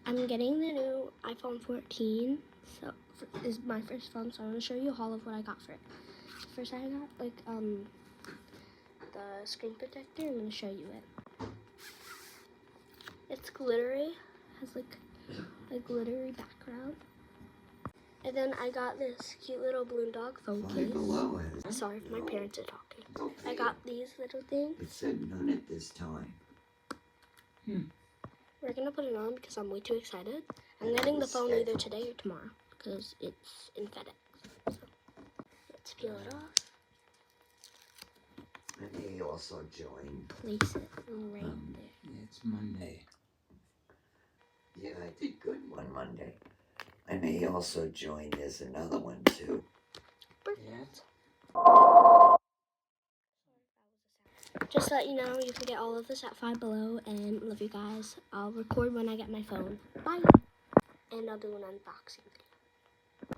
I'm getting the new iPhone 14, so is my first phone, so I'm gonna show you all of what I got for it. First I got like the screen protector. I'm gonna show you it. It's glittery, has like a glittery background. And then I got this cute little balloon dog phone case. Sorry if my parents are talking. I got these little things. It said none at this time. We're gonna put it on because I'm way too excited. I'm getting the phone either today or tomorrow because it's in FedEx. So let's peel it off. And he also joined. Place it right there. It's Monday. Yeah, I did good one Monday. And he also joined as another one too. Perfect. Just to let you know, you can get all of this at Five Below, and love you guys. I'll record when I get my phone. Bye. And I'll do an unboxing video.